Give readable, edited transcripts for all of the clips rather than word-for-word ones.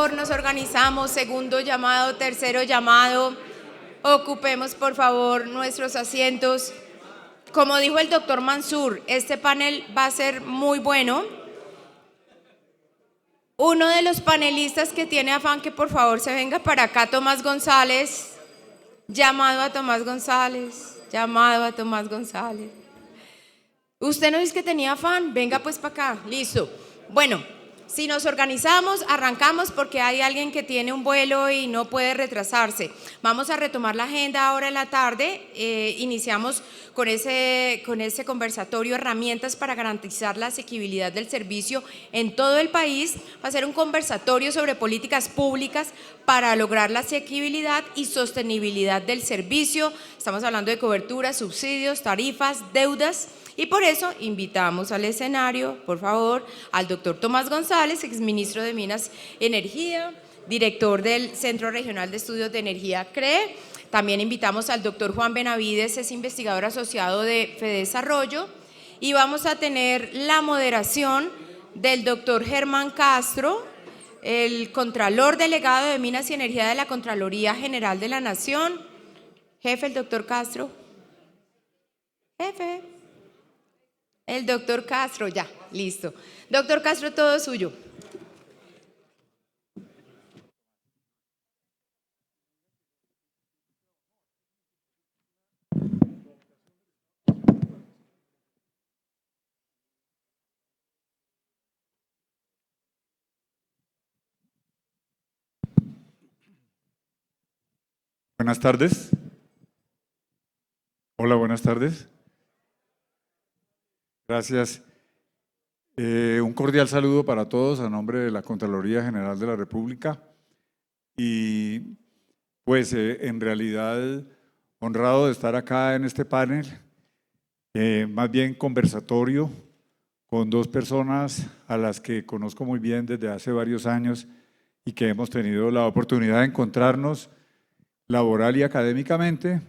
favor, nos organizamos, segundo llamado, tercero llamado, ocupemos por favor nuestros asientos. Como dijo el doctor Mansur, este panel va a ser muy bueno. Uno de los panelistas que tiene afán que por favor se venga para acá, Tomás González. Llamado a Tomás González, llamado a Tomás González. Usted no dice que tenía afán, venga pues para acá, listo. Bueno, si nos organizamos, arrancamos porque hay alguien que tiene un vuelo y no puede retrasarse. Vamos a retomar la agenda ahora en la tarde. Iniciamos con ese conversatorio, herramientas para garantizar la asequibilidad del servicio en todo el país. Va a ser un conversatorio sobre políticas públicas para lograr la asequibilidad y sostenibilidad del servicio. Estamos hablando de cobertura, subsidios, tarifas, deudas. Y por eso invitamos al escenario, por favor, al doctor Tomás González, exministro de Minas y Energía, director del Centro Regional de Estudios de Energía, CREE. También invitamos al doctor Juan Benavides, es investigador asociado de FEDesarrollo. Y vamos a tener la moderación del doctor Germán Castro, el Contralor Delegado de Minas y Energía de la Contraloría General de la Nación. Jefe, el doctor Castro. Jefe. El doctor Castro, ya, listo. Doctor Castro, todo suyo. Buenas tardes. Hola, buenas tardes. Gracias. Un cordial saludo para todos a nombre de la Contraloría General de la República y pues en realidad honrado de estar acá en este panel, más bien conversatorio con dos personas a las que conozco muy bien desde hace varios años y que hemos tenido la oportunidad de encontrarnos laboral y académicamente,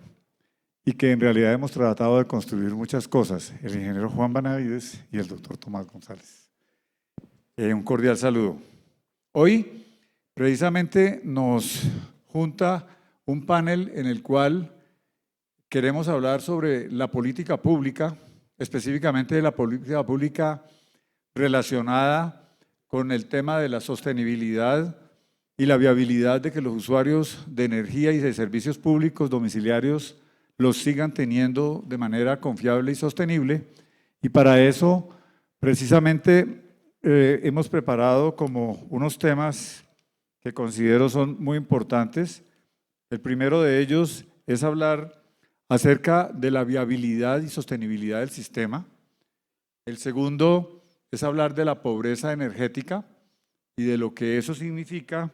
y que en realidad hemos tratado de construir muchas cosas, el ingeniero Juan Benavides y el doctor Tomás González. Un cordial saludo. Hoy precisamente nos junta un panel en el cual queremos hablar sobre la política pública, específicamente de la política pública relacionada con el tema de la sostenibilidad y la viabilidad de que los usuarios de energía y de servicios públicos domiciliarios los sigan teniendo de manera confiable y sostenible. Y para eso, precisamente, hemos preparado como unos temas que considero son muy importantes. El primero de ellos es hablar acerca de la viabilidad y sostenibilidad del sistema. El segundo es hablar de la pobreza energética y de lo que eso significa.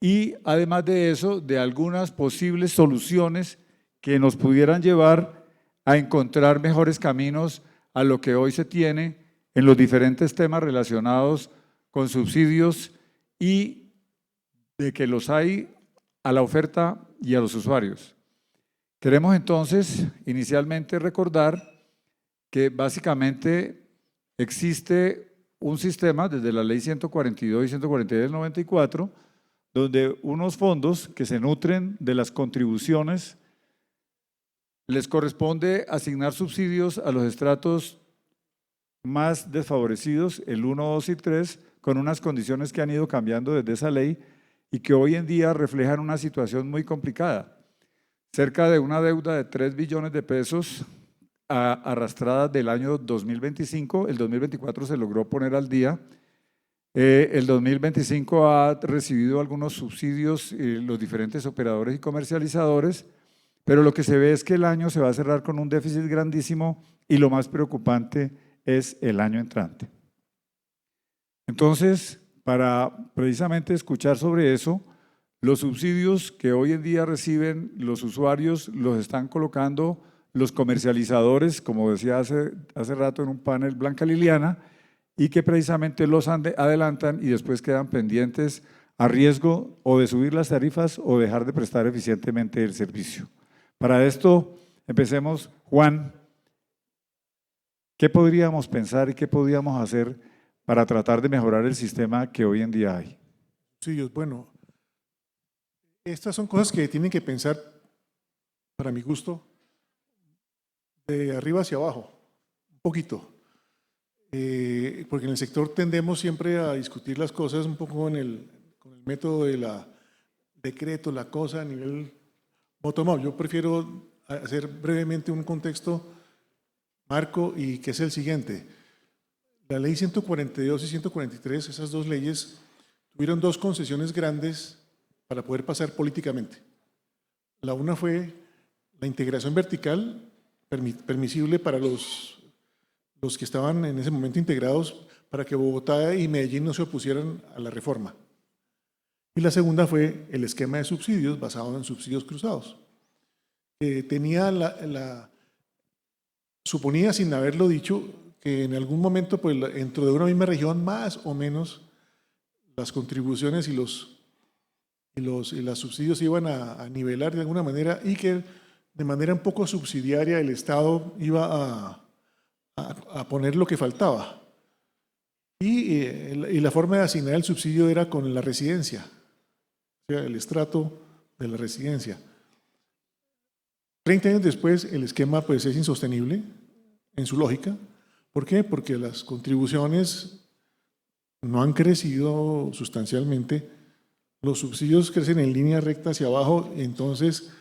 Y además de eso, de algunas posibles soluciones que nos pudieran llevar a encontrar mejores caminos a lo que hoy se tiene en los diferentes temas relacionados con subsidios y de que los hay a la oferta y a los usuarios. Queremos entonces inicialmente recordar que básicamente existe un sistema desde la Ley 142 y 143 del 94, donde unos fondos que se nutren de las contribuciones les corresponde asignar subsidios a los estratos más desfavorecidos, el 1, 2 y 3, con unas condiciones que han ido cambiando desde esa ley y que hoy en día reflejan una situación muy complicada. Cerca de una deuda de 3 billones de pesos arrastrada del año 2025, el 2024 se logró poner al día. El 2025 ha recibido algunos subsidios los diferentes operadores y comercializadores, pero lo que se ve es que el año se va a cerrar con un déficit grandísimo y lo más preocupante es el año entrante. Entonces, para precisamente escuchar sobre eso, los subsidios que hoy en día reciben los usuarios los están colocando los comercializadores, como decía hace rato en un panel Blanca Liliana, y que precisamente los adelantan y después quedan pendientes a riesgo o de subir las tarifas o dejar de prestar eficientemente el servicio. Para esto, empecemos. Juan, ¿qué podríamos pensar y qué podríamos hacer para tratar de mejorar el sistema que hoy en día hay? subsidios. Bueno, estas son cosas que tienen que pensar, para mi gusto, de arriba hacia abajo, un poquito. Porque en el sector tendemos siempre a discutir las cosas un poco con el método de la decreto, la cosa a nivel bottom-up. Yo prefiero hacer brevemente un contexto marco y que es el siguiente. La ley 142 y 143, esas dos leyes, tuvieron dos concesiones grandes para poder pasar políticamente. La una fue la integración vertical permisible para los que estaban en ese momento integrados, para que Bogotá y Medellín no se opusieran a la reforma. Y la segunda fue el esquema de subsidios basado en subsidios cruzados. Suponía, sin haberlo dicho, que en algún momento, pues, dentro de una misma región, más o menos, las contribuciones y los subsidios se iban a nivelar de alguna manera, y que de manera un poco subsidiaria el Estado iba a poner lo que faltaba. Y la forma de asignar el subsidio era con la residencia, o sea, el estrato de la residencia. 30 años después, el esquema, pues, es insostenible en su lógica. ¿Por qué? Porque las contribuciones no han crecido sustancialmente, los subsidios crecen en línea recta hacia abajo, entonces,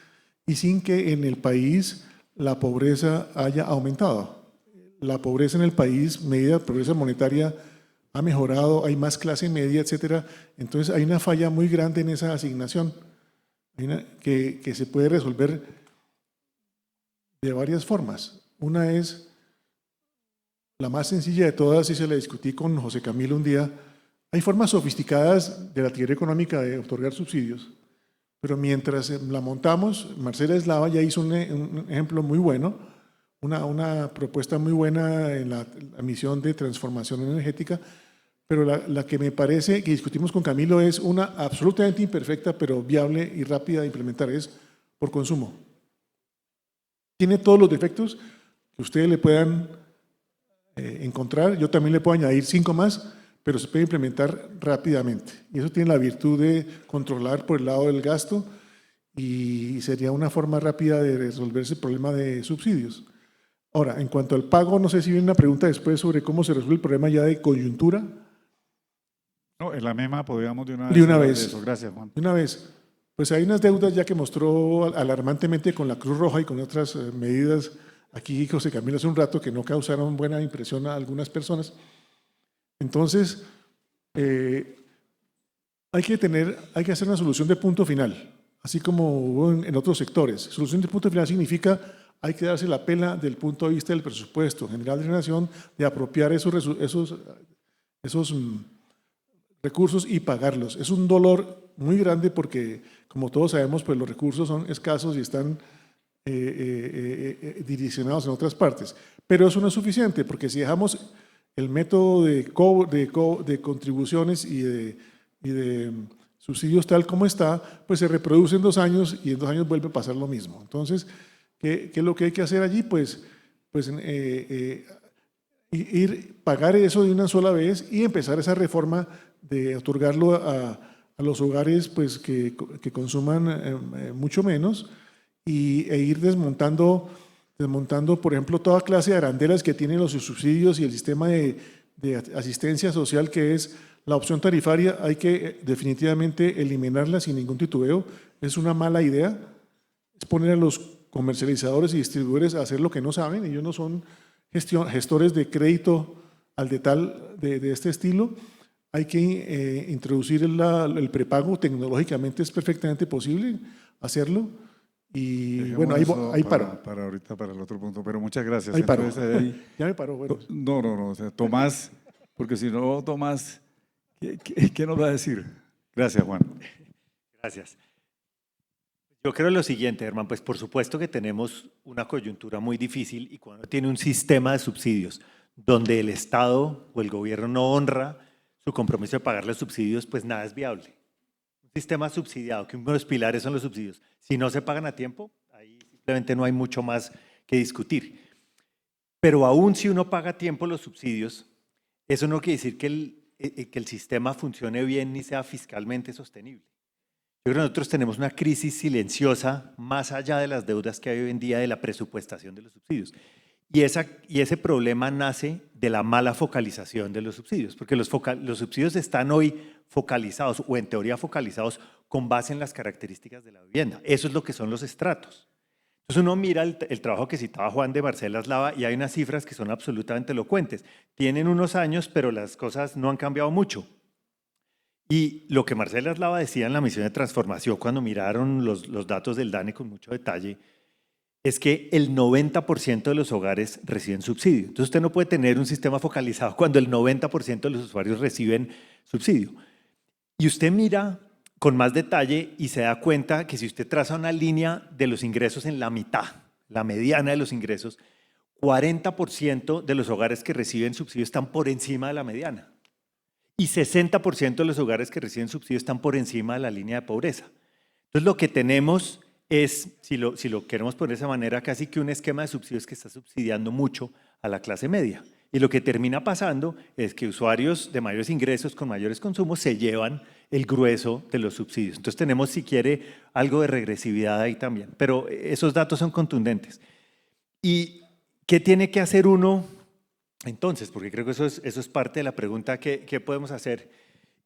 y sin que en el país la pobreza haya aumentado. La pobreza en el país, medida de pobreza monetaria, ha mejorado, hay más clase media, etcétera. Entonces hay una falla muy grande en esa asignación, que se puede resolver de varias formas. Una es la más sencilla de todas, y se la discutí con José Camilo un día. Hay formas sofisticadas de la teoría económica de otorgar subsidios, pero mientras la montamos, Marcela Eslava ya hizo un ejemplo muy bueno, una propuesta muy buena en la misión de transformación energética, pero la que me parece que discutimos con Camilo es una absolutamente imperfecta, pero viable y rápida de implementar, es por consumo. Tiene todos los defectos que ustedes le puedan encontrar, yo también le puedo añadir 5 más, pero se puede implementar rápidamente. Y eso tiene la virtud de controlar por el lado del gasto, y sería una forma rápida de resolverse el problema de subsidios. Ahora, en cuanto al pago, no sé si viene una pregunta después sobre cómo se resuelve el problema ya de coyuntura. No, en la misma podríamos de una vez. De una hablar vez. de eso. Gracias, Juan. De una vez. Pues hay unas deudas ya que mostró alarmantemente con la Cruz Roja y con otras medidas. Aquí José Camilo hace un rato, que no causaron buena impresión a algunas personas. Entonces, hay que hacer una solución de punto final, así como hubo en otros sectores. Solución de punto final significa hay que darse la pela del punto de vista del presupuesto general de la nación, de apropiar esos recursos y pagarlos. Es un dolor muy grande porque, como todos sabemos, pues los recursos son escasos y están direccionados en otras partes. Pero eso no es suficiente, porque si dejamos el método de contribuciones y de subsidios tal como está, pues se reproduce en 2 años y en 2 años vuelve a pasar lo mismo. Entonces, ¿qué es lo que hay que hacer allí? Pues pagar eso de una sola vez y empezar esa reforma de otorgarlo a los hogares, pues, que consuman mucho menos, e ir desmontando, por ejemplo, toda clase de arandelas que tienen los subsidios y el sistema de asistencia social, que es la opción tarifaria. Hay que definitivamente eliminarla sin ningún titubeo. Es una mala idea. Es poner a los comercializadores y distribuidores a hacer lo que no saben. Ellos no son gestores de crédito al detal de este estilo. Hay que introducir el prepago. Tecnológicamente es perfectamente posible hacerlo. Y Dejemos bueno, ahí paro. Para ahorita, para el otro punto, pero muchas gracias. Ahí paro. Entonces, Ya me paró. Bueno. No, o sea, Tomás, porque si no, Tomás, ¿qué nos va a decir? Gracias, Juan. Gracias. Yo creo lo siguiente, Germán, pues por supuesto que tenemos una coyuntura muy difícil, y cuando tiene un sistema de subsidios donde el Estado o el gobierno no honra su compromiso de pagar los subsidios, pues nada es viable. Un sistema subsidiado, que uno de los pilares son los subsidios, si no se pagan a tiempo, ahí simplemente no hay mucho más que discutir. Pero aún si uno paga a tiempo los subsidios, eso no quiere decir que que el sistema funcione bien ni sea fiscalmente sostenible. Yo creo que nosotros tenemos una crisis silenciosa más allá de las deudas que hay hoy en día de la presupuestación de los subsidios. Y ese problema nace de la mala focalización de los subsidios, porque los subsidios están hoy focalizados o en teoría focalizados con base en las características de la vivienda. Eso es lo que son los estratos. Entonces uno mira el trabajo que citaba Juan de Marcela Eslava y hay unas cifras que son absolutamente elocuentes. Tienen unos años, pero las cosas no han cambiado mucho. Y lo que Marcela Eslava decía en la misión de transformación cuando miraron los datos del DANE con mucho detalle, es que el 90% de los hogares reciben subsidio. Entonces usted no puede tener un sistema focalizado cuando el 90% de los usuarios reciben subsidio. Y usted mira con más detalle y se da cuenta que si usted traza una línea de los ingresos en la mitad, la mediana de los ingresos, 40% de los hogares que reciben subsidio están por encima de la mediana. Y 60% de los hogares que reciben subsidio están por encima de la línea de pobreza. Entonces lo que tenemos es, si lo queremos poner de esa manera, casi que un esquema de subsidios que está subsidiando mucho a la clase media. Y lo que termina pasando es que usuarios de mayores ingresos con mayores consumos se llevan el grueso de los subsidios. Entonces tenemos, si quiere, algo de regresividad ahí también. Pero esos datos son contundentes. ¿Y qué tiene que hacer uno entonces? Porque creo que eso es parte de la pregunta que podemos hacer.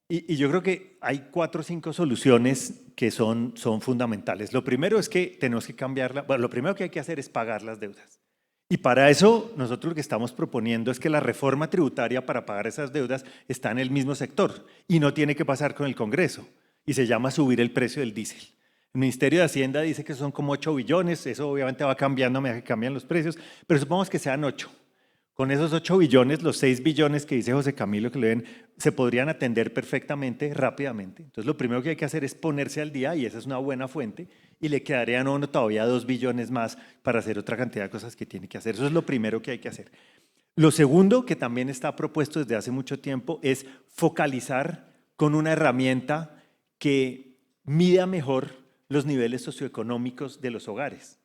Y yo creo que hay 4 o 5 soluciones que son fundamentales. Lo primero es que tenemos que cambiarla. Bueno, lo primero que hay que hacer es pagar las deudas. Y para eso nosotros lo que estamos proponiendo es que la reforma tributaria para pagar esas deudas está en el mismo sector y no tiene que pasar con el Congreso. Y se llama subir el precio del diésel. El Ministerio de Hacienda dice que son como 8 billones. Eso obviamente va cambiando a medida que cambian los precios. Pero supongamos que sean 8. Con esos 8 billones, los 6 billones que dice José Camilo que le ven, se podrían atender perfectamente, rápidamente. Entonces lo primero que hay que hacer es ponerse al día y esa es una buena fuente y le quedarían a uno todavía 2 billones más para hacer otra cantidad de cosas que tiene que hacer. Eso es lo primero que hay que hacer. Lo segundo, que también está propuesto desde hace mucho tiempo, es focalizar con una herramienta que mida mejor los niveles socioeconómicos de los hogares.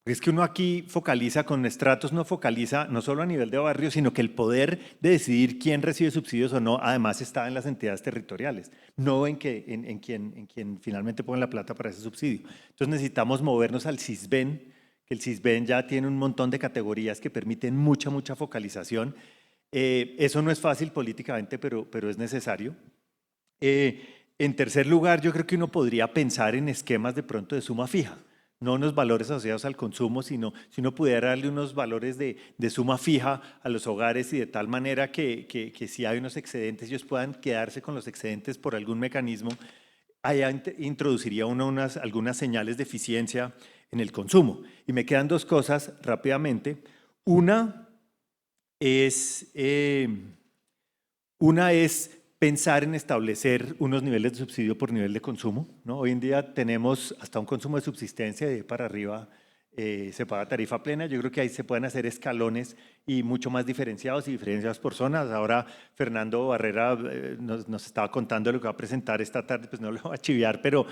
Es que uno aquí focaliza con estratos, no focaliza no solo a nivel de barrio, sino que el poder de decidir quién recibe subsidios o no, además está en las entidades territoriales, no en quien finalmente pone la plata para ese subsidio. Entonces necesitamos movernos al CISBEN, que el CISBEN ya tiene un montón de categorías que permiten mucha focalización. Eso no es fácil políticamente, pero es necesario. En tercer lugar, yo creo que uno podría pensar en esquemas de pronto de suma fija. No unos valores asociados al consumo, sino si uno pudiera darle unos valores de suma fija a los hogares y de tal manera que si hay unos excedentes, ellos puedan quedarse con los excedentes por algún mecanismo, allá introduciría uno algunas señales de eficiencia en el consumo. Y me quedan 2 cosas rápidamente. Una es pensar en establecer unos niveles de subsidio por nivel de consumo, ¿no? Hoy en día tenemos hasta un consumo de subsistencia y de ahí para arriba se paga tarifa plena. Yo creo que ahí se pueden hacer escalones y mucho más diferenciados y diferenciados por zonas. Ahora Fernando Barrera nos estaba contando lo que va a presentar esta tarde, pues no lo voy a chiviar, pero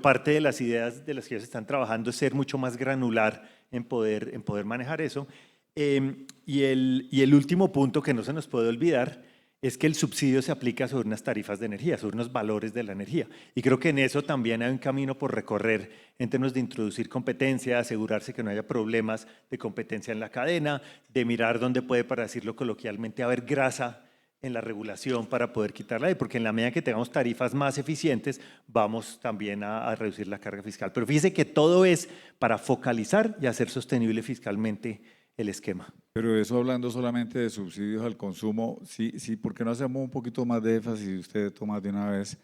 parte de las ideas de las que ellos están trabajando es ser mucho más granular en poder manejar eso. Y el último punto que no se nos puede olvidar es que el subsidio se aplica sobre unas tarifas de energía, sobre unos valores de la energía. Y creo que en eso también hay un camino por recorrer en términos de introducir competencia, asegurarse que no haya problemas de competencia en la cadena, de mirar dónde puede, para decirlo coloquialmente, haber grasa en la regulación para poder quitarla, porque en la medida que tengamos tarifas más eficientes, vamos también a reducir la carga fiscal. Pero fíjese que todo es para focalizar y hacer sostenible fiscalmente el esquema. Pero eso hablando solamente de subsidios al consumo, sí, ¿por qué no hacemos un poquito más de énfasis, y usted toma de una vez,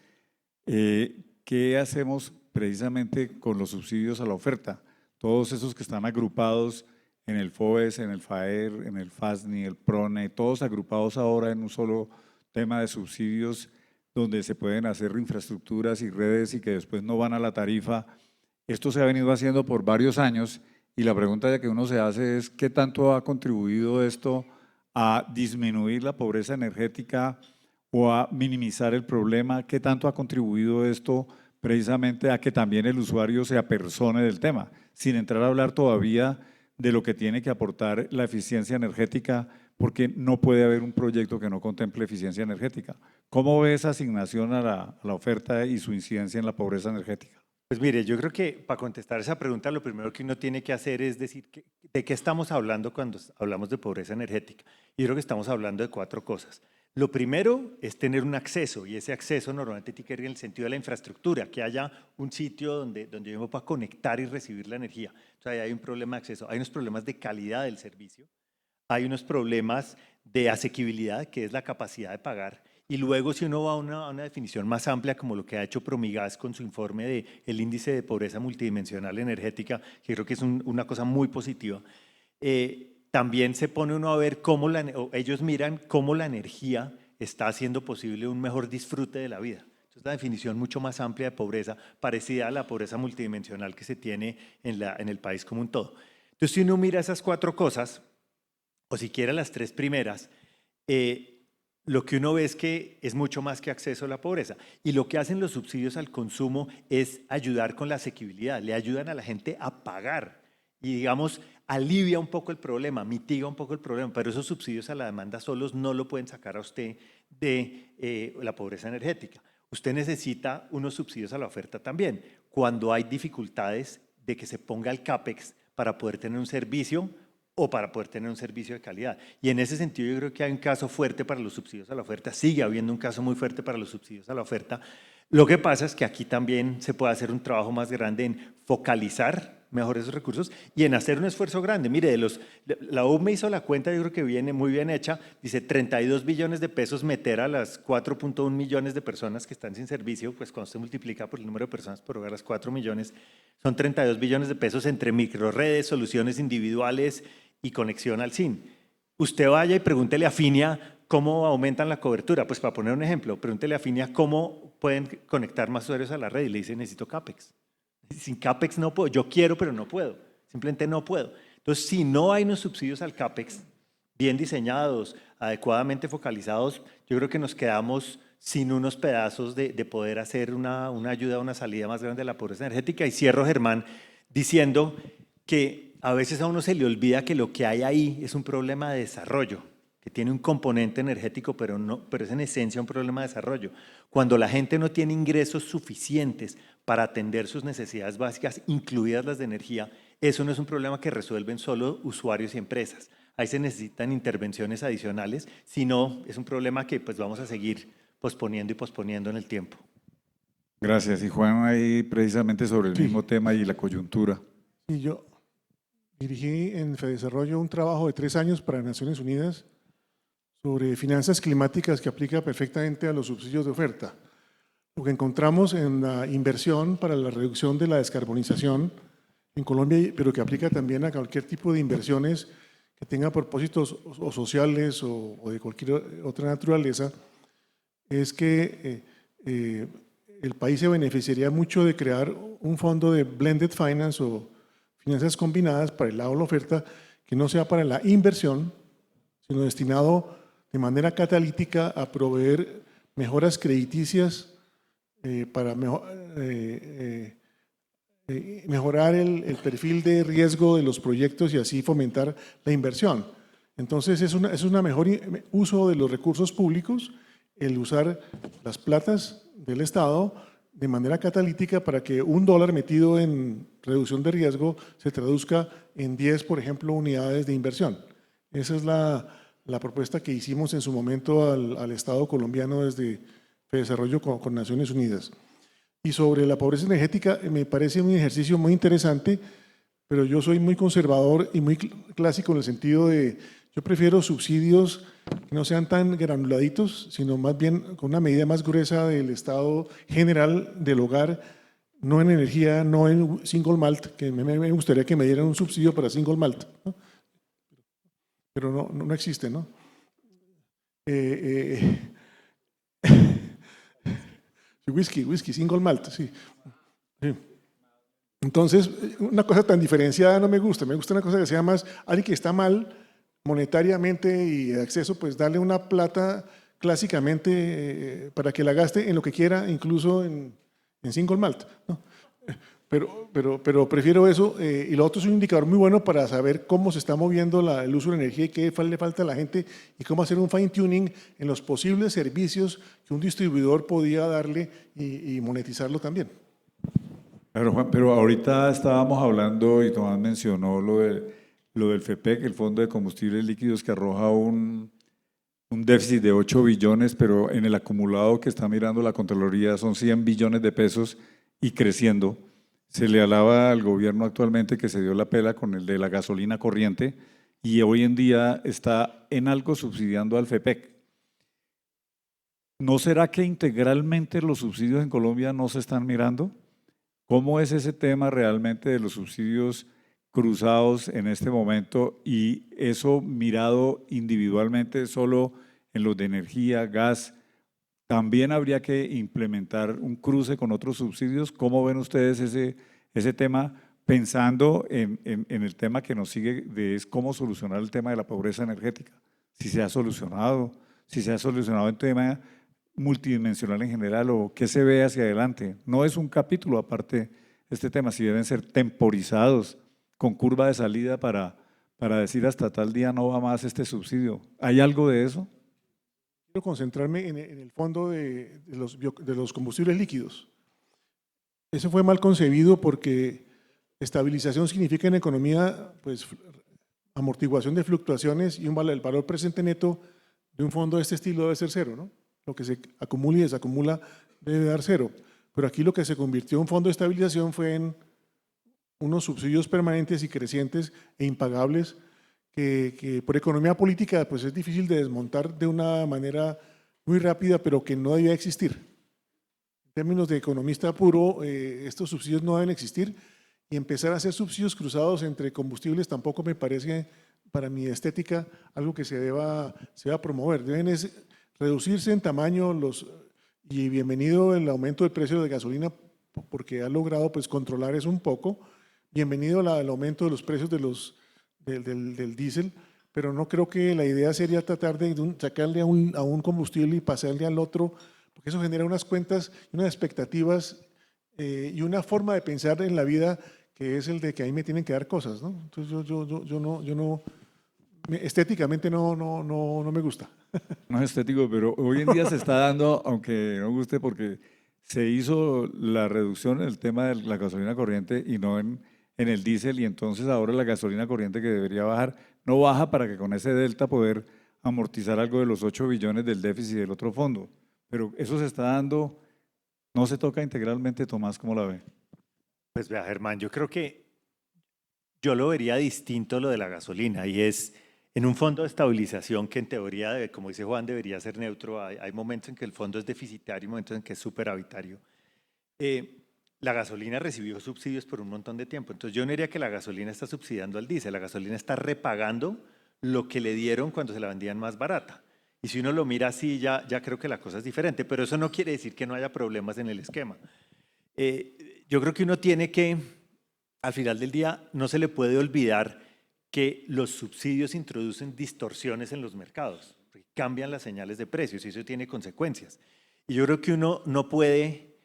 qué hacemos precisamente con los subsidios a la oferta? Todos esos que están agrupados en el FOBES, en el FAER, en el FASNI, el PRONE, todos agrupados ahora en un solo tema de subsidios donde se pueden hacer infraestructuras y redes y que después no van a la tarifa. Esto se ha venido haciendo por varios años. Y la pregunta que uno se hace es, ¿qué tanto ha contribuido esto a disminuir la pobreza energética o a minimizar el problema? ¿Qué tanto ha contribuido esto precisamente a que también el usuario se apersone del tema? Sin entrar a hablar todavía de lo que tiene que aportar la eficiencia energética porque no puede haber un proyecto que no contemple eficiencia energética. ¿Cómo ve esa asignación a la oferta y su incidencia en la pobreza energética? Pues mire, yo creo que para contestar esa pregunta, lo primero que uno tiene que hacer es decir de qué estamos hablando cuando hablamos de pobreza energética. Y yo creo que estamos hablando de 4 cosas. Lo primero es tener un acceso, y ese acceso normalmente tiene que ir en el sentido de la infraestructura, que haya un sitio donde yo me pueda conectar y recibir la energía. O sea, ahí hay un problema de acceso, hay unos problemas de calidad del servicio, hay unos problemas de asequibilidad, que es la capacidad de pagar. Y luego, si uno va a una definición más amplia, como lo que ha hecho Promigas con su informe de el índice de pobreza multidimensional energética, que creo que es una cosa muy positiva, también se pone uno a ver cómo ellos miran cómo la energía está haciendo posible un mejor disfrute de la vida. Es una definición mucho más amplia de pobreza, parecida a la pobreza multidimensional que se tiene en el país como un todo. Entonces, si uno mira esas 4 cosas, o siquiera las 3 primeras, lo que uno ve es que es mucho más que acceso a la pobreza. Y lo que hacen los subsidios al consumo es ayudar con la asequibilidad, le ayudan a la gente a pagar y, digamos, alivia un poco el problema, mitiga un poco el problema, pero esos subsidios a la demanda solos no lo pueden sacar a usted de la pobreza energética. Usted necesita unos subsidios a la oferta también, cuando hay dificultades de que se ponga el CAPEX para poder tener un servicio o para poder tener un servicio de calidad. Y en ese sentido yo creo que hay un caso fuerte para los subsidios a la oferta, sigue habiendo un caso muy fuerte para los subsidios a la oferta. Lo que pasa es que aquí también se puede hacer un trabajo más grande en focalizar mejor esos recursos y en hacer un esfuerzo grande. Mire, la OME hizo la cuenta, yo creo que viene muy bien hecha, dice 32 billones de pesos meter a las 4.1 millones de personas que están sin servicio, pues cuando se multiplica por el número de personas por hogar, las 4 millones, son 32 billones de pesos entre microredes, soluciones individuales y conexión al SIN. Usted vaya y pregúntele a Finia cómo aumentan la cobertura. Pues para poner un ejemplo, pregúntele a Finia cómo pueden conectar más usuarios a la red y le dice necesito CAPEX. Sin CAPEX no puedo, yo quiero pero no puedo, simplemente no puedo. Entonces, si no hay unos subsidios al CAPEX bien diseñados, adecuadamente focalizados, yo creo que nos quedamos sin unos pedazos de poder hacer una ayuda, una salida más grande de la pobreza energética. Y cierro, Germán, diciendo que a veces a uno se le olvida que lo que hay ahí es un problema de desarrollo, que tiene un componente energético, pero es en esencia un problema de desarrollo. Cuando la gente no tiene ingresos suficientes para atender sus necesidades básicas, incluidas las de energía, eso no es un problema que resuelven solo usuarios y empresas. Ahí se necesitan intervenciones adicionales, si no, es un problema que pues vamos a seguir posponiendo y posponiendo en el tiempo. Gracias. Y Juan, ahí precisamente sobre el mismo tema y la coyuntura. Y yo dirigí en Fedesarrollo un trabajo de 3 años para Naciones Unidas sobre finanzas climáticas que aplica perfectamente a los subsidios de oferta. Lo que encontramos en la inversión para la reducción de la descarbonización en Colombia, pero que aplica también a cualquier tipo de inversiones que tenga propósitos o sociales o de cualquier otra naturaleza, es que el país se beneficiaría mucho de crear un fondo de blended finance o finanzas combinadas para el lado de la oferta, que no sea para la inversión, sino destinado de manera catalítica a proveer mejoras crediticias para mejorar el perfil de riesgo de los proyectos y así fomentar la inversión. Entonces es un mejor uso de los recursos públicos el usar las platas del Estado de manera catalítica para que $1 metido en reducción de riesgo se traduzca en 10, por ejemplo, unidades de inversión. Esa es la propuesta que hicimos en su momento al Estado colombiano desde Fedesarrollo con Naciones Unidas. Y sobre la pobreza energética, me parece un ejercicio muy interesante, pero yo soy muy conservador y muy clásico en el sentido de, yo prefiero subsidios que no sean tan granuladitos, sino más bien con una medida más gruesa del estado general del hogar, no en energía, no en single malt, que me gustaría que me dieran un subsidio para single malt, ¿no? Pero no existe, ¿no? Whisky, single malt, sí. Sí. Entonces, una cosa tan diferenciada no me gusta una cosa que sea más, alguien que está mal monetariamente y de acceso, pues darle una plata clásicamente para que la gaste en lo que quiera, incluso en single malt, ¿no? pero prefiero eso. Y lo otro es un indicador muy bueno para saber cómo se está moviendo el uso de la energía y qué le falta a la gente y cómo hacer un fine tuning en los posibles servicios que un distribuidor podía darle y monetizarlo también. Claro, Juan, pero ahorita estábamos hablando y Tomás mencionó lo del FEPEC, el Fondo de Combustibles Líquidos, que arroja un déficit de 8 billones, pero en el acumulado que está mirando la Contraloría son 100 billones de pesos y creciendo. Se le alaba al gobierno actualmente que se dio la pela con el de la gasolina corriente y hoy en día está en algo subsidiando al FEPEC. ¿No será que integralmente los subsidios en Colombia no se están mirando? ¿Cómo es ese tema realmente de los subsidios cruzados en este momento y eso mirado individualmente solo en los de energía, gas? También habría que implementar un cruce con otros subsidios. ¿Cómo ven ustedes ese tema pensando en el tema que nos sigue es cómo solucionar el tema de la pobreza energética? Si se ha solucionado el tema multidimensional en general o qué se ve hacia adelante. No es un capítulo aparte este tema, si deben ser temporizados con curva de salida para decir hasta tal día no va más este subsidio. ¿Hay algo de eso? Quiero concentrarme en el fondo de los combustibles líquidos. Eso fue mal concebido porque estabilización significa en economía pues, amortiguación de fluctuaciones y el valor presente neto de un fondo de este estilo debe ser cero, ¿no? Lo que se acumula y desacumula debe dar cero. Pero aquí lo que se convirtió en un fondo de estabilización fue en unos subsidios permanentes y crecientes e impagables que por economía política pues es difícil de desmontar de una manera muy rápida, pero que no debía existir. En términos de economista puro, estos subsidios no deben existir y empezar a hacer subsidios cruzados entre combustibles tampoco me parece, para mi estética, algo que se deba promover. Deben reducirse en tamaño y bienvenido el aumento del precio de gasolina porque ha logrado pues, controlar eso un poco. Bienvenido el aumento de los precios del diésel, pero no creo que la idea sería tratar de sacarle a un combustible y pasarle al otro, porque eso genera unas cuentas, unas expectativas y una forma de pensar en la vida que es el de que ahí me tienen que dar cosas, ¿no? Entonces yo no estéticamente no me gusta. No es estético, pero hoy en día se está dando, aunque no guste, porque se hizo la reducción en el tema de la gasolina corriente y no en el diésel, y entonces ahora la gasolina corriente que debería bajar, no baja para que con ese delta poder amortizar algo de los 8 billones del déficit del otro fondo. Pero eso se está dando, no se toca integralmente. Tomás, ¿cómo la ve? Pues vea, Germán, yo creo que yo lo vería distinto lo de la gasolina y es en un fondo de estabilización que en teoría, como dice Juan, debería ser neutro. Hay momentos en que el fondo es deficitario y momentos en que es superavitario. La gasolina recibió subsidios por un montón de tiempo, entonces yo no diría que la gasolina está subsidiando al diésel, la gasolina está repagando lo que le dieron cuando se la vendían más barata. Y si uno lo mira así, ya creo que la cosa es diferente, pero eso no quiere decir que no haya problemas en el esquema. Yo creo que uno tiene que, al final del día, no se le puede olvidar que los subsidios introducen distorsiones en los mercados, cambian las señales de precios y eso tiene consecuencias. Y yo creo que uno no puede,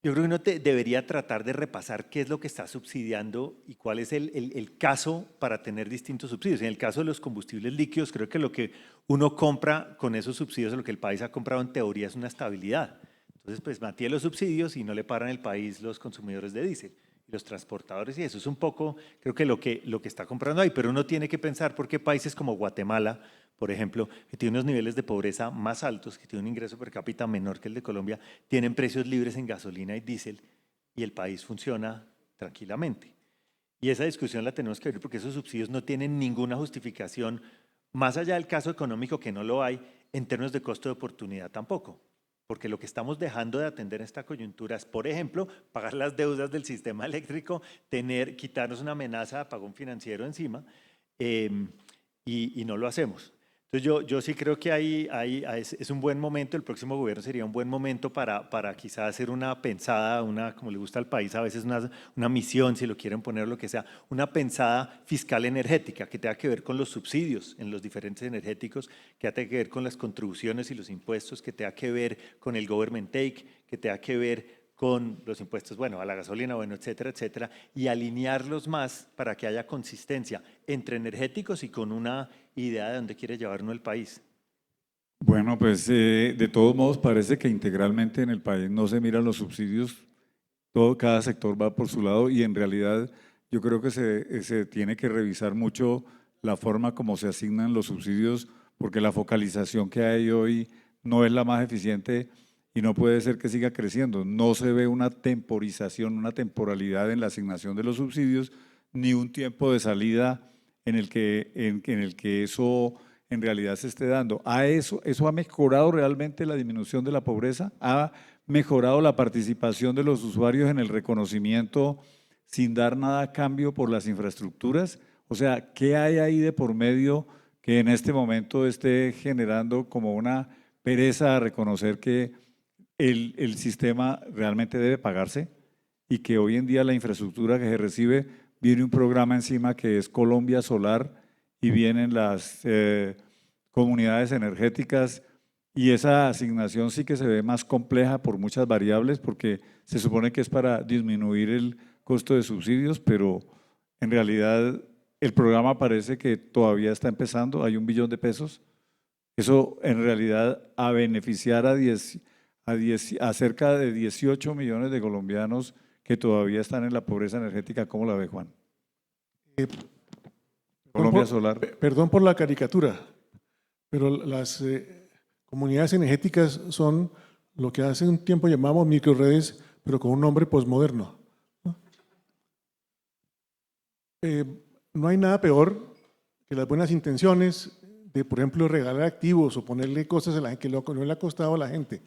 yo creo que uno debería tratar de repasar qué es lo que está subsidiando y cuál es el caso para tener distintos subsidios. En el caso de los combustibles líquidos, creo que lo que uno compra con esos subsidios, lo que el país ha comprado en teoría es una estabilidad. Entonces, pues mantiene los subsidios y no le paran el país los consumidores de diésel y los transportadores, y eso es un poco, creo que lo que está comprando ahí, pero uno tiene que pensar por qué países como Guatemala, por ejemplo, que tiene unos niveles de pobreza más altos, que tiene un ingreso per cápita menor que el de Colombia, tienen precios libres en gasolina y diésel y el país funciona tranquilamente. Y esa discusión la tenemos que abrir porque esos subsidios no tienen ninguna justificación, más allá del caso económico que no lo hay, en términos de costo de oportunidad tampoco. Porque lo que estamos dejando de atender en esta coyuntura es, por ejemplo, pagar las deudas del sistema eléctrico, quitarnos una amenaza de apagón financiero encima, y no lo hacemos. Entonces yo sí creo que es un buen momento, el próximo gobierno sería un buen momento para quizás hacer una pensada, como le gusta al país, a veces una misión, si lo quieren poner, lo que sea, una pensada fiscal energética que tenga que ver con los subsidios en los diferentes energéticos, que tenga que ver con las contribuciones y los impuestos, que tenga que ver con el government take, que tenga que ver con los impuestos, bueno, a la gasolina, bueno, etcétera, etcétera, y alinearlos más para que haya consistencia entre energéticos y con una idea de dónde quiere llevar uno el país? Bueno, pues de todos modos parece que integralmente en el país no se miran los subsidios, cada sector va por su lado y en realidad yo creo que se tiene que revisar mucho la forma como se asignan los subsidios porque la focalización que hay hoy no es la más eficiente y no puede ser que siga creciendo. No se ve una temporización, una temporalidad en la asignación de los subsidios, ni un tiempo de salida en el que eso en realidad se esté dando. ¿Eso ha mejorado realmente la disminución de la pobreza? ¿Ha mejorado la participación de los usuarios en el reconocimiento sin dar nada a cambio por las infraestructuras? O sea, ¿qué hay ahí de por medio que en este momento esté generando como una pereza a reconocer que el sistema realmente debe pagarse y que hoy en día la infraestructura que se recibe, viene un programa encima que es Colombia Solar y vienen las comunidades energéticas y esa asignación sí que se ve más compleja por muchas variables porque se supone que es para disminuir el costo de subsidios, pero en realidad el programa parece que todavía está empezando, hay 1 billón de pesos. Eso en realidad a beneficiar a cerca de 18 millones de colombianos que todavía están en la pobreza energética. ¿Cómo la ve, Juan? Colombia Solar. Perdón por la caricatura, pero las comunidades energéticas son lo que hace un tiempo llamamos microredes, pero con un nombre posmoderno. No hay nada peor que las buenas intenciones de, por ejemplo, regalar activos o ponerle cosas a la gente que no le ha costado a la gente.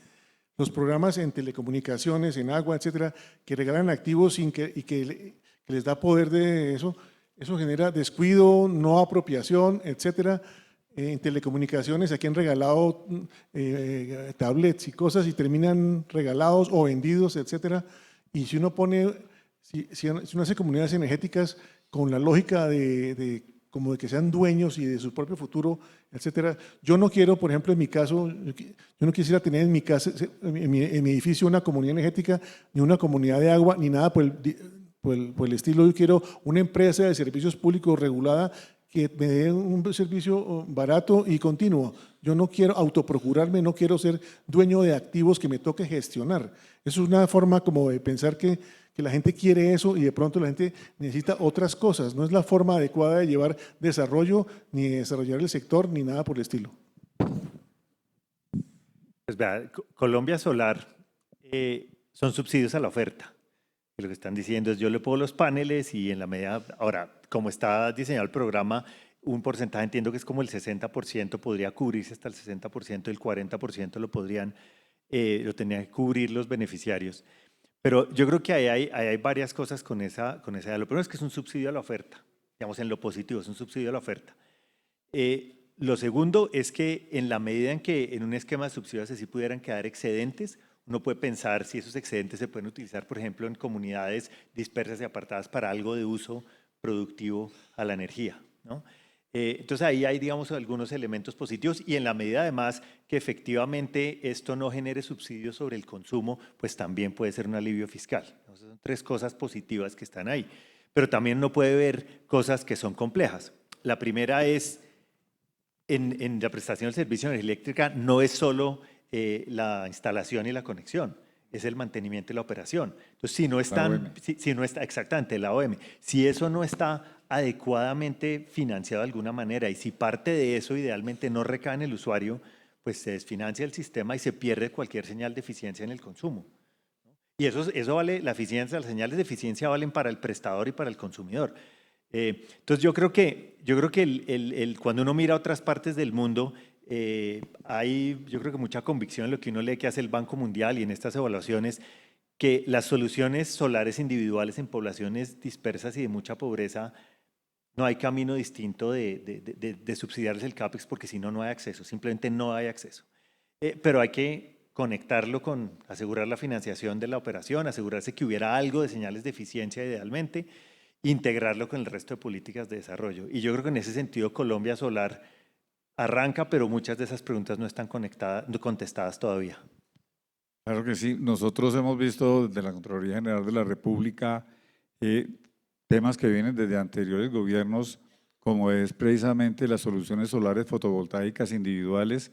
Los programas en telecomunicaciones, en agua, etcétera, que regalan activos que les da poder de eso genera descuido, no apropiación, etcétera. En telecomunicaciones aquí han regalado tablets y cosas y terminan regalados o vendidos, etcétera. Y si uno uno hace comunidades energéticas con la lógica como de que sean dueños y de su propio futuro, etcétera. Yo no quiero, por ejemplo, en mi caso, yo no quisiera tener en mi casa, en mi edificio, una comunidad energética, ni una comunidad de agua, ni nada por el estilo. Yo quiero una empresa de servicios públicos regulada que me dé un servicio barato y continuo. Yo no quiero autoprocurarme, no quiero ser dueño de activos que me toque gestionar. Eso es una forma como de pensar que la gente quiere eso y de pronto la gente necesita otras cosas. No es la forma adecuada de llevar desarrollo, ni de desarrollar el sector, ni nada por el estilo. Pues vea, Colombia Solar son subsidios a la oferta. Y lo que están diciendo es yo le pongo los paneles y en la medida, ahora, como está diseñado el programa, un porcentaje, entiendo que es como el 60%, podría cubrirse hasta el 60%, el 40% lo tendrían que cubrir los beneficiarios. Pero yo creo que hay varias cosas con esa idea. Lo primero es que es un subsidio a la oferta, digamos en lo positivo, es un subsidio a la oferta. Lo segundo es que en la medida en que en un esquema de subsidios así pudieran quedar excedentes, uno puede pensar si esos excedentes se pueden utilizar, por ejemplo, en comunidades dispersas y apartadas para algo de uso productivo a la energía, ¿no? Entonces ahí hay, digamos, algunos elementos positivos y en la medida además que efectivamente esto no genere subsidios sobre el consumo, pues también puede ser un alivio fiscal. Entonces, son 3 cosas positivas que están ahí. Pero también uno puede ver cosas que son complejas. La primera es, en la prestación del servicio de energía eléctrica no es solo la instalación y la conexión, es el mantenimiento y la operación. Entonces, si no están, si no está, exactamente, la OM, si eso no está adecuadamente financiado de alguna manera y si parte de eso idealmente no recae en el usuario, pues se desfinancia el sistema y se pierde cualquier señal de eficiencia en el consumo. Y eso vale, la eficiencia, las señales de eficiencia valen para el prestador y para el consumidor. Entonces yo creo que cuando uno mira a otras partes del mundo, hay yo creo que mucha convicción en lo que uno lee que hace el Banco Mundial y en estas evaluaciones, que las soluciones solares individuales en poblaciones dispersas y de mucha pobreza, no hay camino distinto de subsidiarles el CAPEX porque si no, no hay acceso, simplemente no hay acceso. Pero hay que conectarlo con asegurar la financiación de la operación, asegurarse que hubiera algo de señales de eficiencia idealmente, integrarlo con el resto de políticas de desarrollo. Y yo creo que en ese sentido Colombia Solar arranca, pero muchas de esas preguntas no están contestadas todavía. Claro que sí. Nosotros hemos visto desde la Contraloría General de la República temas que vienen desde anteriores gobiernos, como es precisamente las soluciones solares fotovoltaicas individuales,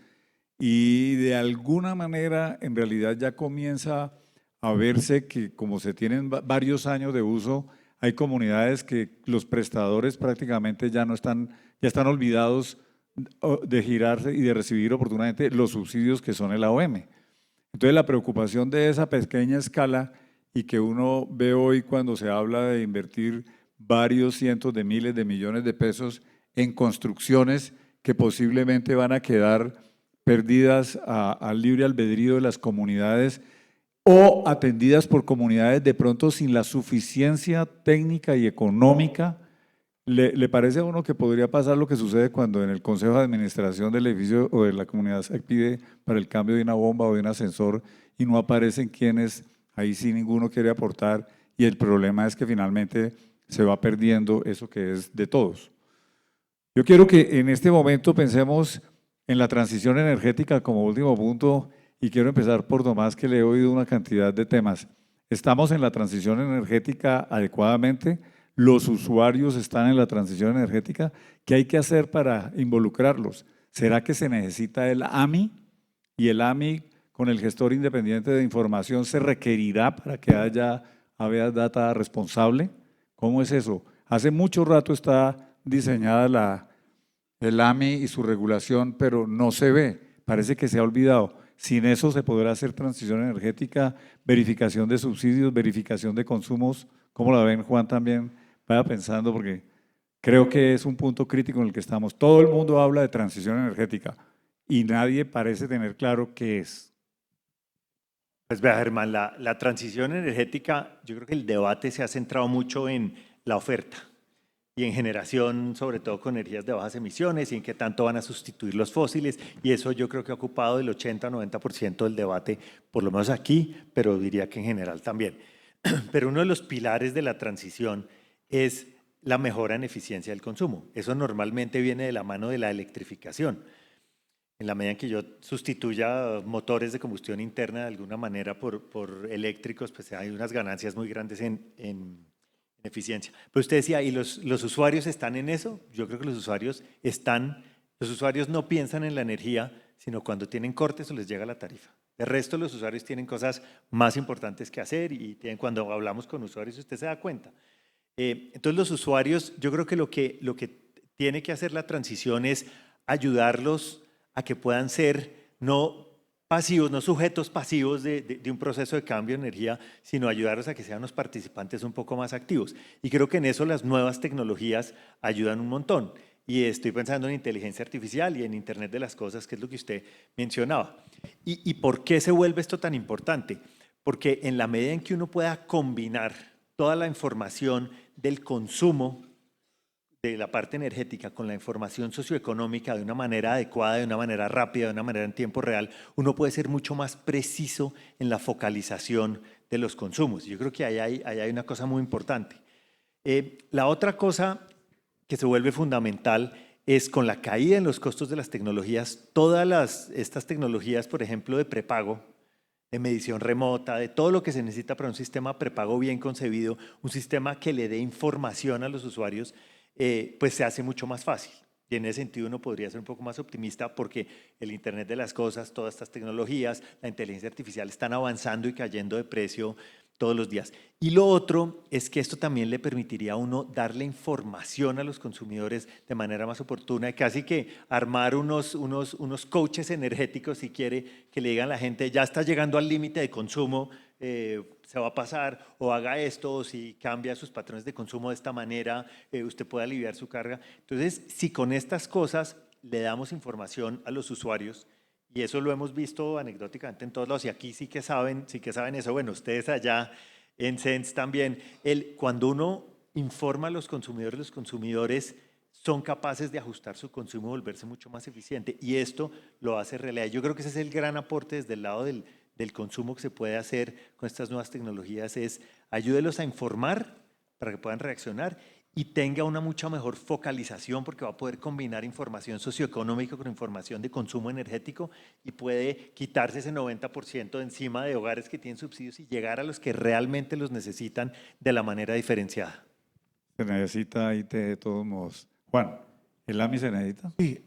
y de alguna manera en realidad ya comienza a verse que como se tienen varios años de uso, hay comunidades que los prestadores prácticamente ya no están, ya están olvidados de girarse y de recibir oportunamente los subsidios que son el AOM. Entonces la preocupación de esa pequeña escala y que uno ve hoy cuando se habla de invertir varios cientos de miles de millones de pesos en construcciones que posiblemente van a quedar perdidas al libre albedrío de las comunidades o atendidas por comunidades de pronto sin la suficiencia técnica y económica. ¿Le parece a uno que podría pasar lo que sucede cuando en el consejo de administración del edificio o de la comunidad se pide para el cambio de una bomba o de un ascensor y no aparecen quienes, ahí sí ninguno quiere aportar, y el problema es que finalmente se va perdiendo eso que es de todos? Yo quiero que en este momento pensemos en la transición energética como último punto, y quiero empezar por Tomás, que le he oído una cantidad de temas. ¿Estamos en la transición energética adecuadamente? ¿Los usuarios están en la transición energética? ¿Qué hay que hacer para involucrarlos? ¿Será que se necesita el AMI? Y el AMI con el gestor independiente de información se requerirá para que haya habeas data responsable. ¿Cómo es eso? Hace mucho rato está diseñada el AMI y su regulación, pero no se ve, parece que se ha olvidado. Sin eso se podrá hacer transición energética, verificación de subsidios, verificación de consumos. ¿Cómo la ven, Juan? También vaya pensando, porque creo que es un punto crítico en el que estamos. Todo el mundo habla de transición energética y nadie parece tener claro qué es. Pues vea, Germán, la transición energética, yo creo que el debate se ha centrado mucho en la oferta y en generación, sobre todo con energías de bajas emisiones, y en qué tanto van a sustituir los fósiles, y eso yo creo que ha ocupado el 80-90% del debate, por lo menos aquí, pero diría que en general también. Pero uno de los pilares de la transición es la mejora en eficiencia del consumo. Eso normalmente viene de la mano de la electrificación. En la medida en que yo sustituya motores de combustión interna de alguna manera por eléctricos, pues hay unas ganancias muy grandes en eficiencia. Pero usted decía, ¿y los usuarios están en eso? Yo creo que los usuarios no piensan en la energía, sino cuando tienen cortes o les llega la tarifa. El resto de los usuarios tienen cosas más importantes que hacer, y cuando hablamos con usuarios usted se da cuenta. Entonces los usuarios, yo creo que lo que tiene que hacer la transición es ayudarlos a que puedan ser no pasivos, no sujetos pasivos de un proceso de cambio de energía, sino ayudarlos a que sean unos participantes un poco más activos. Y creo que en eso las nuevas tecnologías ayudan un montón. Y estoy pensando en inteligencia artificial y en Internet de las cosas, que es lo que usted mencionaba. ¿Y por qué se vuelve esto tan importante? Porque en la medida en que uno pueda combinar toda la información del consumo de la parte energética con la información socioeconómica de una manera adecuada, de una manera rápida, de una manera en tiempo real, uno puede ser mucho más preciso en la focalización de los consumos. Yo creo que ahí hay una cosa muy importante. La otra cosa que se vuelve fundamental es, con la caída en los costos de las tecnologías, estas tecnologías, por ejemplo, de prepago, de medición remota, de todo lo que se necesita para un sistema prepago bien concebido, un sistema que le dé información a los usuarios, pues se hace mucho más fácil. Y en ese sentido uno podría ser un poco más optimista, porque el Internet de las cosas, todas estas tecnologías, la inteligencia artificial están avanzando y cayendo de precio todos los días. Y lo otro es que esto también le permitiría a uno darle información a los consumidores de manera más oportuna, y casi que armar unos coaches energéticos, si quiere, que le digan a la gente, ya está llegando al límite de consumo, se va a pasar, o haga esto, o si cambia sus patrones de consumo de esta manera, usted puede aliviar su carga. Entonces, si con estas cosas le damos información a los usuarios, y eso lo hemos visto anecdóticamente en todos lados, y aquí sí que saben eso. Bueno, ustedes allá en Sense también. Cuando uno informa a los consumidores son capaces de ajustar su consumo y volverse mucho más eficiente. Y esto lo hace realidad. Yo creo que ese es el gran aporte desde el lado del consumo que se puede hacer con estas nuevas tecnologías, es ayúdelos a informar para que puedan reaccionar, y tenga una mucha mejor focalización porque va a poder combinar información socioeconómica con información de consumo energético y puede quitarse ese 90% de encima de hogares que tienen subsidios y llegar a los que realmente los necesitan de la manera diferenciada. Se necesita IT de todos modos. Juan, ¿el AMI se necesita? Sí,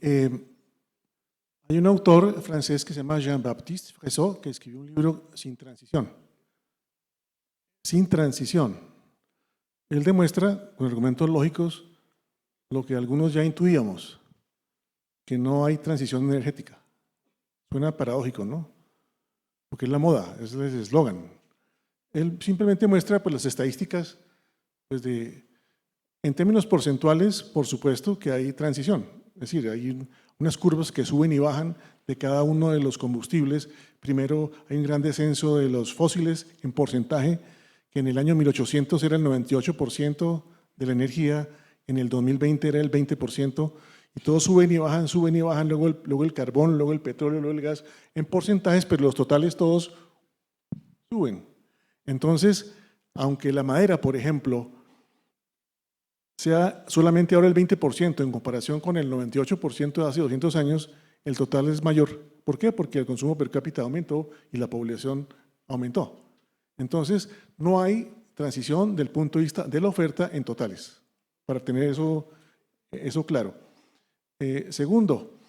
hay un autor francés que se llama Jean-Baptiste Fresot que escribió un libro Sin transición. Sin transición. Él demuestra con argumentos lógicos lo que algunos ya intuíamos, que no hay transición energética. Suena paradójico, ¿no? Porque es la moda, es el eslogan. Él simplemente muestra pues, las estadísticas pues, en términos porcentuales, por supuesto que hay transición. Es decir, hay unas curvas que suben y bajan de cada uno de los combustibles. Primero hay un gran descenso de los fósiles en porcentaje, que en el año 1800 era el 98% de la energía, en el 2020 era el 20%, y todos suben y bajan, luego el carbón, luego el petróleo, luego el gas, en porcentajes, pero los totales todos suben. Entonces, aunque la madera, por ejemplo, sea solamente ahora el 20% en comparación con el 98% de hace 200 años, el total es mayor. ¿Por qué? Porque el consumo per cápita aumentó y la población aumentó. Entonces, no hay transición del punto de vista de la oferta en totales, para tener eso claro. Segundo,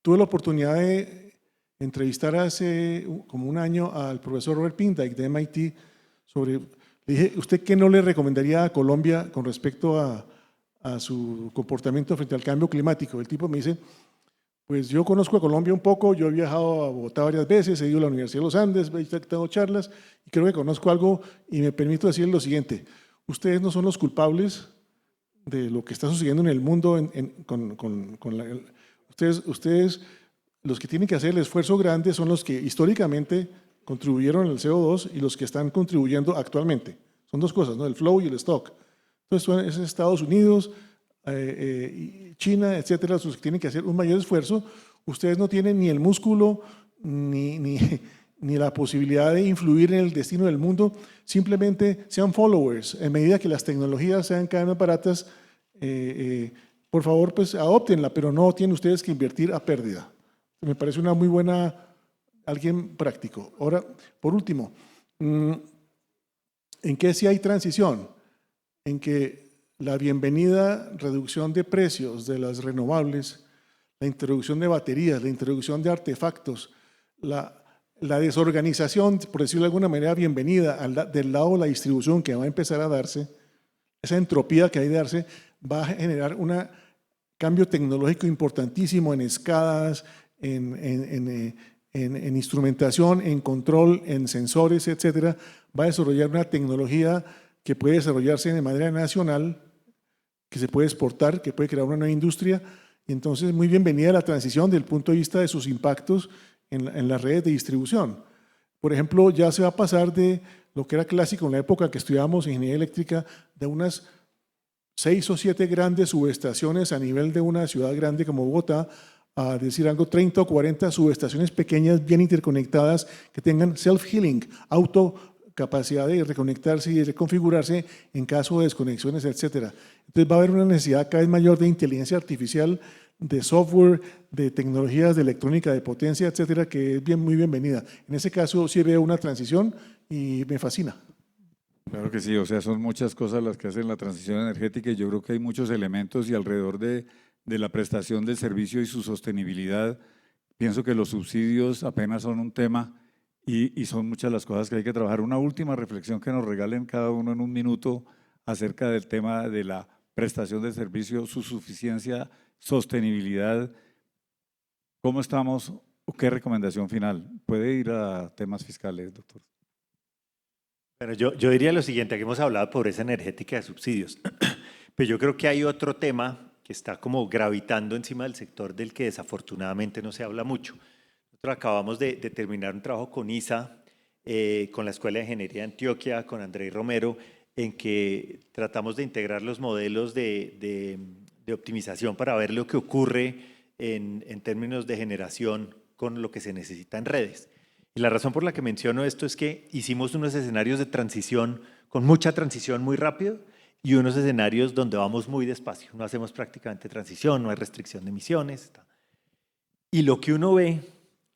tuve la oportunidad de entrevistar hace como un año al profesor Robert Pindyck de MIT sobre, le dije, ¿usted qué no le recomendaría a Colombia con respecto a su comportamiento frente al cambio climático? El tipo me dice, pues yo conozco a Colombia un poco, yo he viajado a Bogotá varias veces, he ido a la Universidad de los Andes, he dado charlas y creo que conozco algo y me permito decir lo siguiente, ustedes no son los culpables de lo que está sucediendo en el mundo, ustedes los que tienen que hacer el esfuerzo grande son los que históricamente contribuyeron al CO2 y los que están contribuyendo actualmente. Son dos cosas, ¿no? El flow y el stock. Entonces, es Estados Unidos, China, etcétera, los que tienen que hacer un mayor esfuerzo. Ustedes no tienen ni el músculo ni la posibilidad de influir en el destino del mundo. Simplemente sean followers. En medida que las tecnologías sean cada vez más baratas, por favor, pues adóptenla, pero no tienen ustedes que invertir a pérdida. Me parece una muy buena, alguien práctico. Ahora, por último, ¿en qué sí hay transición? En que la bienvenida reducción de precios de las renovables, la introducción de baterías, la introducción de artefactos, la desorganización, por decirlo de alguna manera, bienvenida del lado de la distribución que va a empezar a darse, esa entropía que hay de darse, va a generar un cambio tecnológico importantísimo en escadas, en instrumentación, en control, en sensores, etcétera. Va a desarrollar una tecnología que puede desarrollarse de manera nacional, que se puede exportar, que puede crear una nueva industria. Y entonces, muy bienvenida la transición desde el punto de vista de sus impactos en las redes de distribución. Por ejemplo, ya se va a pasar de lo que era clásico en la época que estudiábamos ingeniería eléctrica, de unas 6 o 7 grandes subestaciones a nivel de una ciudad grande como Bogotá, a decir algo, 30 o 40 subestaciones pequeñas, bien interconectadas, que tengan self-healing, autocapacidad de reconectarse y de reconfigurarse en caso de desconexiones, etcétera. Entonces va a haber una necesidad cada vez mayor de inteligencia artificial, de software, de tecnologías de electrónica de potencia, etcétera, que es muy bienvenida. En ese caso sí veo una transición y me fascina. Claro que sí, o sea, son muchas cosas las que hacen la transición energética y yo creo que hay muchos elementos y alrededor de la prestación del servicio y su sostenibilidad, pienso que los subsidios apenas son un tema y son muchas las cosas que hay que trabajar. Una última reflexión que nos regalen cada uno en un minuto acerca del tema de la prestación del servicio, su suficiencia, sostenibilidad. ¿Cómo estamos? ¿Qué recomendación final? ¿Puede ir a temas fiscales, doctor? Bueno, yo diría lo siguiente, aquí hemos hablado de pobreza energética de subsidios, pero yo creo que hay otro tema que está como gravitando encima del sector del que desafortunadamente no se habla mucho. Nosotros acabamos de terminar un trabajo con ISA, con la Escuela de Ingeniería de Antioquia, con Andrés Romero, en que tratamos de integrar los modelos de optimización para ver lo que ocurre en términos de generación con lo que se necesita en redes. Y la razón por la que menciono esto es que hicimos unos escenarios de transición con mucha transición muy rápido y unos escenarios donde vamos muy despacio. No hacemos prácticamente transición, no hay restricción de emisiones. Y lo que uno ve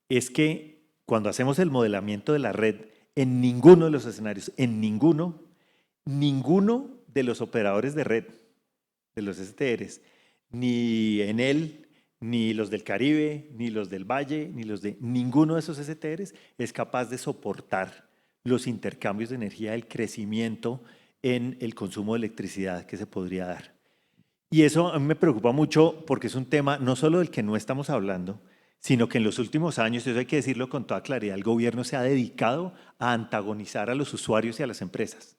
es que cuando hacemos el modelamiento de la red, en ninguno de los escenarios, ninguno de los operadores de red, de los STRs, ni Enel, ni los del Caribe, ni los del Valle, ninguno de esos STRs es capaz de soportar los intercambios de energía, el crecimiento en el consumo de electricidad que se podría dar. Y eso a mí me preocupa mucho porque es un tema no solo del que no estamos hablando, sino que en los últimos años, eso hay que decirlo con toda claridad, el gobierno se ha dedicado a antagonizar a los usuarios y a las empresas.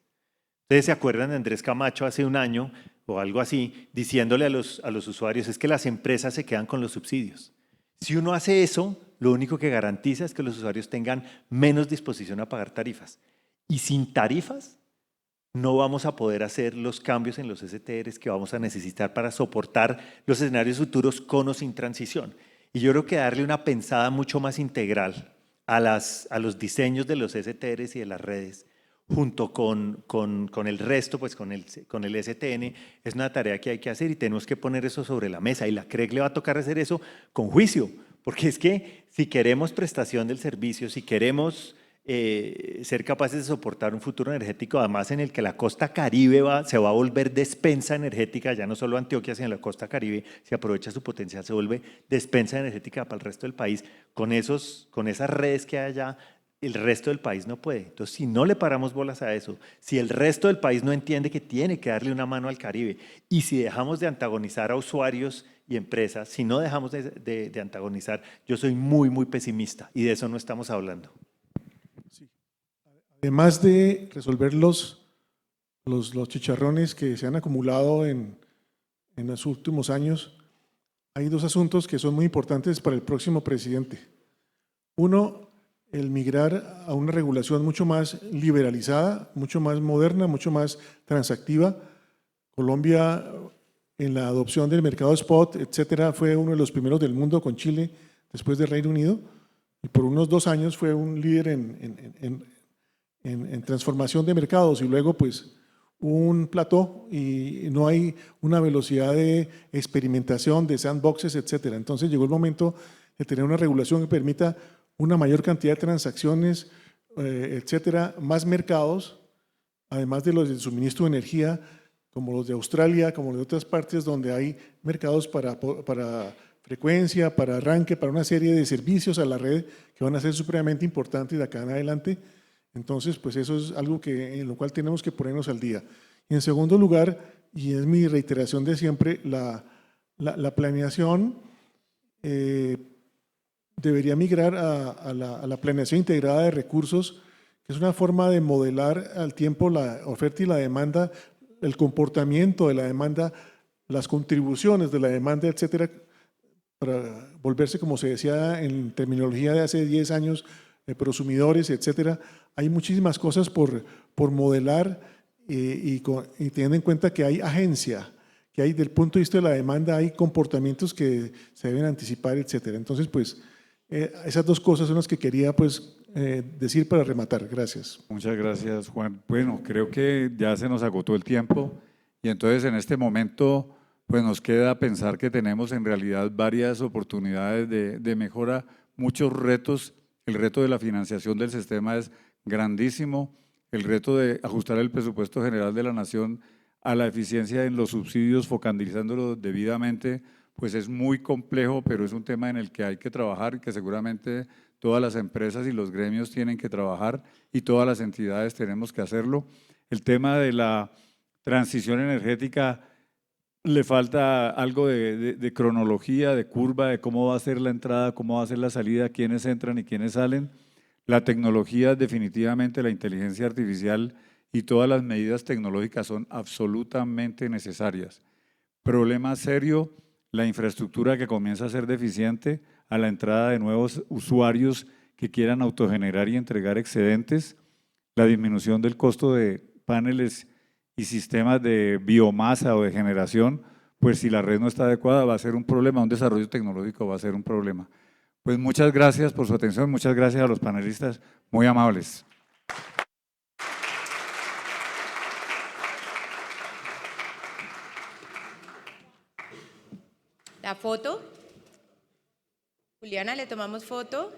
Ustedes se acuerdan de Andrés Camacho hace un año o algo así, diciéndole a los usuarios es que las empresas se quedan con los subsidios. Si uno hace eso, lo único que garantiza es que los usuarios tengan menos disposición a pagar tarifas. Y sin tarifas, no vamos a poder hacer los cambios en los STRs que vamos a necesitar para soportar los escenarios futuros con o sin transición. Y yo creo que darle una pensada mucho más integral a los diseños de los STRs y de las redes, junto con el resto, pues con el STN, es una tarea que hay que hacer y tenemos que poner eso sobre la mesa. Y la CREG le va a tocar hacer eso con juicio, porque es que si queremos prestación del servicio, si queremos ser capaces de soportar un futuro energético, además en el que la costa Caribe se va a volver despensa energética, ya no solo Antioquia, sino la costa Caribe, si aprovecha su potencial, se vuelve despensa energética para el resto del país, con esas redes que hay allá, el resto del país no puede. Entonces, si no le paramos bolas a eso, si el resto del país no entiende que tiene que darle una mano al Caribe, y si dejamos de antagonizar a usuarios y empresas, si no dejamos de antagonizar, yo soy muy, muy pesimista, y de eso no estamos hablando. Además de resolver los chicharrones que se han acumulado en los últimos años, hay dos asuntos que son muy importantes para el próximo presidente. Uno, el migrar a una regulación mucho más liberalizada, mucho más moderna, mucho más transactiva. Colombia, en la adopción del mercado spot, etcétera, fue uno de los primeros del mundo con Chile, después del Reino Unido, y por unos 2 años fue un líder en transformación de mercados, y luego pues un plató y no hay una velocidad de experimentación, de sandboxes, etcétera. Entonces llegó el momento de tener una regulación que permita una mayor cantidad de transacciones, etcétera, más mercados, además de los de suministro de energía, como los de Australia, como los de otras partes donde hay mercados para frecuencia, para arranque, para una serie de servicios a la red que van a ser supremamente importantes de acá en adelante. Entonces, pues eso es algo en lo cual tenemos que ponernos al día. Y en segundo lugar, y es mi reiteración de siempre, la planeación debería migrar a la planeación integrada de recursos, que es una forma de modelar al tiempo la oferta y la demanda, el comportamiento de la demanda, las contribuciones de la demanda, etcétera, para volverse, como se decía en terminología de hace 10 años, prosumidores, etcétera. Hay muchísimas cosas por modelar y teniendo en cuenta que hay agencia, que hay del punto de vista de la demanda, hay comportamientos que se deben anticipar, etcétera. Entonces, pues, esas dos cosas son las que quería pues decir para rematar. Gracias. Muchas gracias, Juan. Bueno, creo que ya se nos agotó el tiempo y entonces en este momento pues nos queda pensar que tenemos en realidad varias oportunidades de mejora, muchos retos. El reto de la financiación del sistema es grandísimo, el reto de ajustar el presupuesto general de la nación a la eficiencia en los subsidios, focalizándolo debidamente, pues es muy complejo, pero es un tema en el que hay que trabajar y que seguramente todas las empresas y los gremios tienen que trabajar y todas las entidades tenemos que hacerlo. El tema de la transición energética, le falta algo de cronología, de curva, de cómo va a ser la entrada, cómo va a ser la salida, quiénes entran y quiénes salen. La tecnología, definitivamente la inteligencia artificial y todas las medidas tecnológicas son absolutamente necesarias. Problema serio, la infraestructura que comienza a ser deficiente a la entrada de nuevos usuarios que quieran autogenerar y entregar excedentes, la disminución del costo de paneles y sistemas de biomasa o de generación, pues si la red no está adecuada va a ser un problema, un desarrollo tecnológico va a ser un problema. Pues muchas gracias por su atención, muchas gracias a los panelistas, muy amables. La foto. Juliana, le tomamos foto.